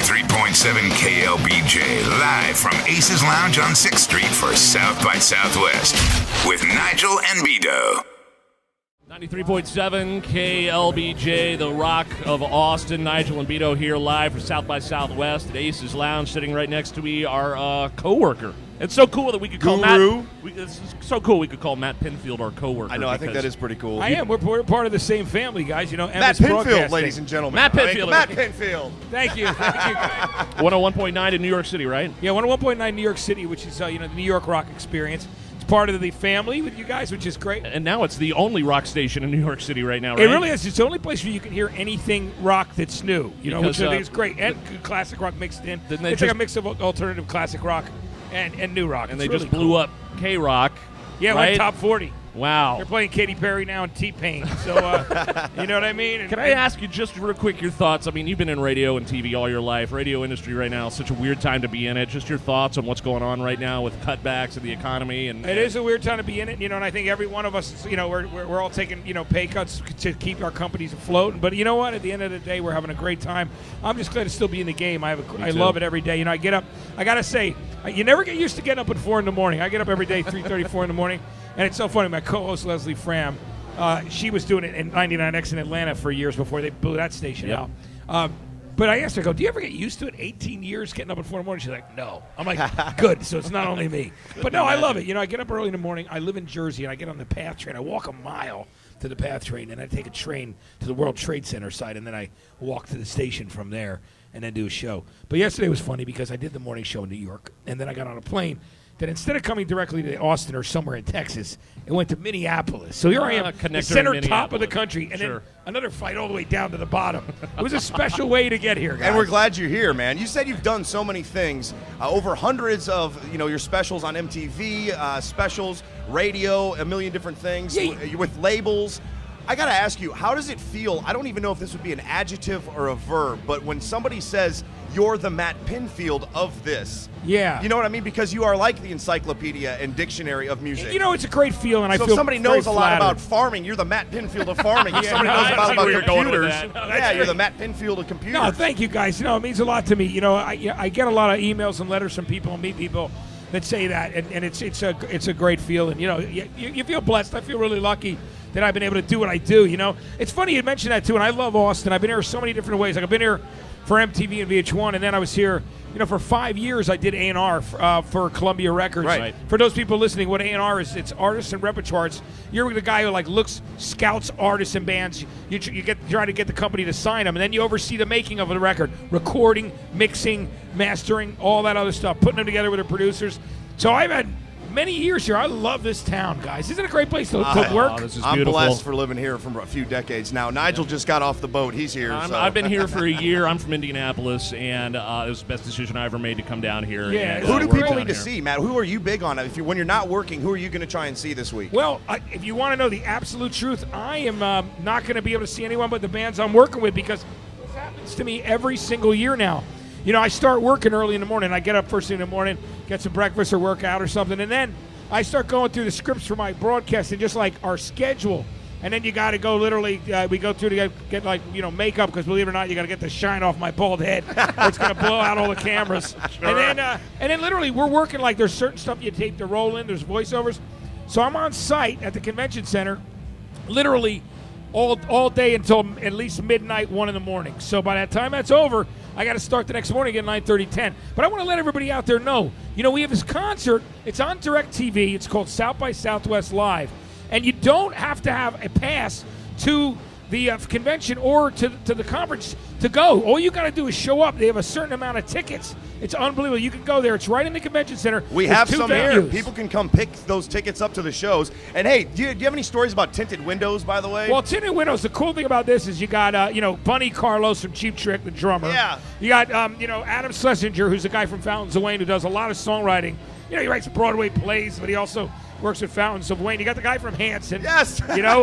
93.7 KLBJ, live from Aces Lounge on 6th Street for South by Southwest with Nigel and B-Doe. 93.7 KLBJ, the Rock of Austin. Nigel and B-Doe here live for South by Southwest at Aces Lounge. Sitting right next to me, our co-worker. It's so cool that we could call it's so cool we could call Matt Pinfield our co-worker. I know, I think that is pretty cool. I am. We're part of the same family, guys. You know, Matt Pinfield, ladies and gentlemen. Matt Pinfield. Matt Pinfield. Thank you. Thank you. 101.9 in New York City, right? Yeah, 101.9 New York City, which is, the New York rock experience. It's part of the family with you guys, which is great. And now it's the only rock station in New York City right now, right? It really is. It's the only place where you can hear anything rock that's new, which I think is great. And classic rock mixed in. It's like a mix of alternative classic rock and new rock. And they just blew up K-Rock. Yeah, right? Like top 40. Wow. They're playing Katy Perry now and T-Pain. So, you know what I mean? Can I ask you just real quick your thoughts? I mean, you've been in radio and TV all your life. Radio industry right now is such a weird time to be in it. Just your thoughts on what's going on right now with cutbacks in the economy. It is a weird time to be in it, and I think every one of us, we're all taking, pay cuts to keep our companies afloat. But you know what? At the end of the day, we're having a great time. I'm just glad to still be in the game. I love it every day. I get up. I got to say, you never get used to getting up at 4 in the morning. I get up every day, 3:30, 4 in the morning. And it's so funny. My co-host, Leslie Fram, she was doing it in 99X in Atlanta for years before they blew that station out. But I asked her, do you ever get used to it? 18 years getting up at 4 in the morning? She's like, no. I'm like, good. So it's not only me. But no, I love it. I get up early in the morning. I live in Jersey, and I get on the PATH train. I walk a mile to the PATH train, and I take a train to the World Trade Center side, and then I walk to the station from there and then do a show. But yesterday was funny because I did the morning show in New York, and then I got on a plane. That instead of coming directly to Austin or somewhere in Texas, it went to Minneapolis. So here I am, the center top of the country, and then another flight all the way down to the bottom. It was a special way to get here, guys. And we're glad you're here, man. You said you've done so many things, over hundreds of your specials on MTV, specials, radio, a million different things with labels. I got to ask you, how does it feel? I don't even know if this would be an adjective or a verb, but when somebody says, you're the Matt Pinfield of this. Yeah. You know what I mean? Because you are like the encyclopedia and dictionary of music. It's a great feeling. I feel if somebody knows a lot flattered. about farming, you're the Matt Pinfield of farming. If somebody knows about computers, you're the Matt Pinfield of computers. No, thank you, guys. It means a lot to me. I get a lot of emails and letters from people and meet people that say that, and it's a great feeling. You feel blessed. I feel really lucky that I've been able to do what I do. It's funny you mentioned that too, and I love Austin. I've been here so many different ways. Like I've been here for MTV and VH1, and then I was here, for 5 years I did A&R for Columbia Records. Right. For those people listening, what A&R is, it's artists and repertoires. You're the guy who scouts artists and bands. You try to get the company to sign them, and then you oversee the making of the record, recording, mixing, mastering, all that other stuff, putting them together with the producers. So I've had many years here. I love this town, guys. Isn't it a great place to work? Oh, this is I'm beautiful. blessed for living here for a few decades now. Nigel just got off the boat. He's here. I've been here for a year. I'm from Indianapolis, and it was the best decision I ever made to come down here. Yeah. Who do people need to see, Matt? Who are you big on? When you're not working, who are you going to try and see this week? Well, if you want to know the absolute truth, I am not going to be able to see anyone but the bands I'm working with because this happens to me every single year now. I start working early in the morning. I get up first thing in the morning, get some breakfast or work out or something, and then I start going through the scripts for my broadcast and just like our schedule. And then you got to go literally, we go through to get makeup because believe it or not, you got to get the shine off my bald head or it's going to blow out all the cameras. Sure. And then literally we're working there's certain stuff you tape to roll in, there's voiceovers. So I'm on site at the convention center literally all day until at least midnight, 1 in the morning. So by that time that's over, I got to start the next morning at 9:30, 10. But I want to let everybody out there know, we have this concert. It's on DirecTV. It's called South by Southwest Live. And you don't have to have a pass to the convention or to the conference to go. All you got to do is show up. They have a certain amount of tickets. It's unbelievable. You can go there. It's right in the convention center. We have some here. People can come pick those tickets up to the shows. And hey, do you have any stories about tinted windows, by the way? Well, tinted windows, the cool thing about this is you got, Bunny Carlos from Cheap Trick, the drummer. Yeah. You got, Adam Schlesinger, who's a guy from Fountains of Wayne who does a lot of songwriting. He writes Broadway plays, but he also works with Fountains of Wayne. You got the guy from Hanson. Yes.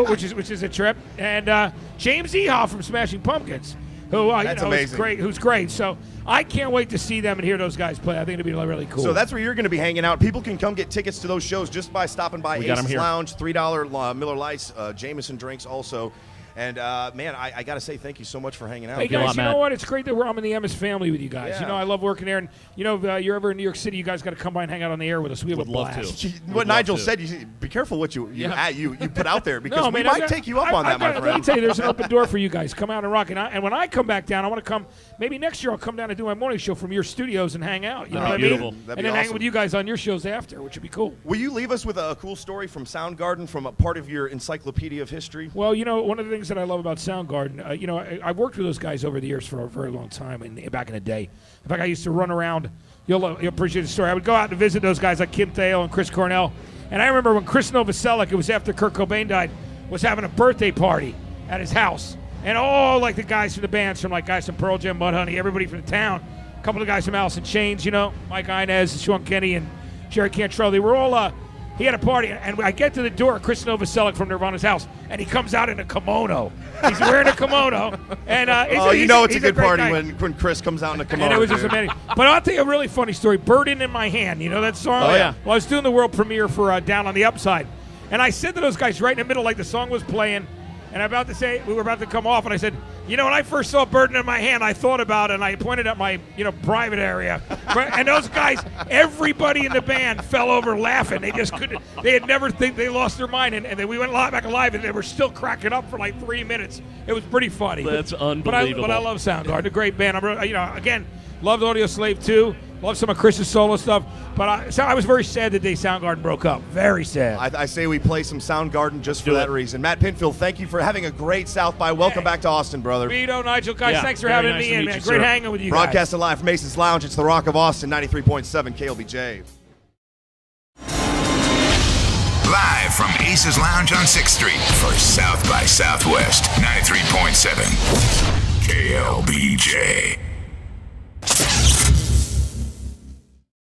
Which is a trip. And James Ehoff from Smashing Pumpkins, who who's great. So I can't wait to see them and hear those guys play. I think it'll be really cool. So that's where you're going to be hanging out. People can come get tickets to those shows just by stopping by Aces Lounge, $3 Miller Lights, Jameson drinks also. And, man, I got to say thank you so much for hanging out. Hey, guys, you know what? It's great that I'm in the Emmis family with you guys. Yeah. You know, I love working there. And, you know, if you're ever in New York City, you guys got to come by and hang out on the air with us. We have Would a love blast. to. What Nigel said, be careful what you put out there because we man, might take you up on that, my Let me friend. tell you, there's an open door for you guys. Come out and rock. And when I come back down, I want to come. Maybe next year I'll come down and do my morning show from your studios and hang out. You know what beautiful. I mean? That'd And be then hang awesome. with you guys on your shows after, which would be cool. Will you leave us with a cool story from Soundgarden, from a part of your encyclopedia of history? Well, you know, one of the things that I love about Soundgarden, you know, I've worked with those guys over the years for a very long time, and back in the day. In fact, I used to run around. You'll appreciate the story. I would go out and visit those guys like Kim Thale and Chris Cornell. And I remember when Chris Novoselic, it was after Kurt Cobain died, was having a birthday party at his house. And all like the guys from the bands, from like guys from Pearl Jam, Mudhoney, everybody from the town, a couple of guys from Alice in Chains, you know, Mike Inez, Sean Kenny, and Jerry Cantrell. They were all, he had a party. And I get to the door, Chris Novoselic from Nirvana's house, and he comes out in a kimono. He's wearing a kimono. And it's a good great party guy. when Chris comes out in a kimono. And it was just dude. amazing. But I'll tell you a really funny story. Burden in My Hand. You know that song? Oh, yeah. Well, I was doing the world premiere for Down on the Upside. And I said to those guys right in the middle, like the song was playing, and we were about to come off, and I said, you know, when I first saw Burden in My Hand, I thought about it, and I pointed at my, private area. And those guys, everybody in the band fell over laughing. They just couldn't, they had never think they lost their mind. And then we went back alive, and they were still cracking up for like 3 minutes. It was pretty funny. That's unbelievable. But I love Soundgarden, a great band. Again, loved Audio Slave too. Love some of Chris's solo stuff. But I was very sad the day Soundgarden broke up. Very sad. I say we play some Soundgarden just for Do that it. reason. Matt Pinfield, thank you for having a great South by. Welcome back to Austin, brother. B-Doe, Nigel, guys, Yeah, thanks for very having nice me to in, meet man. you, Great sir. hanging with you guys. Broadcasting live from Mason's Lounge. It's the Rock of Austin, 93.7 KLBJ. Live from Ace's Lounge on 6th Street for South by Southwest 93.7 KLBJ.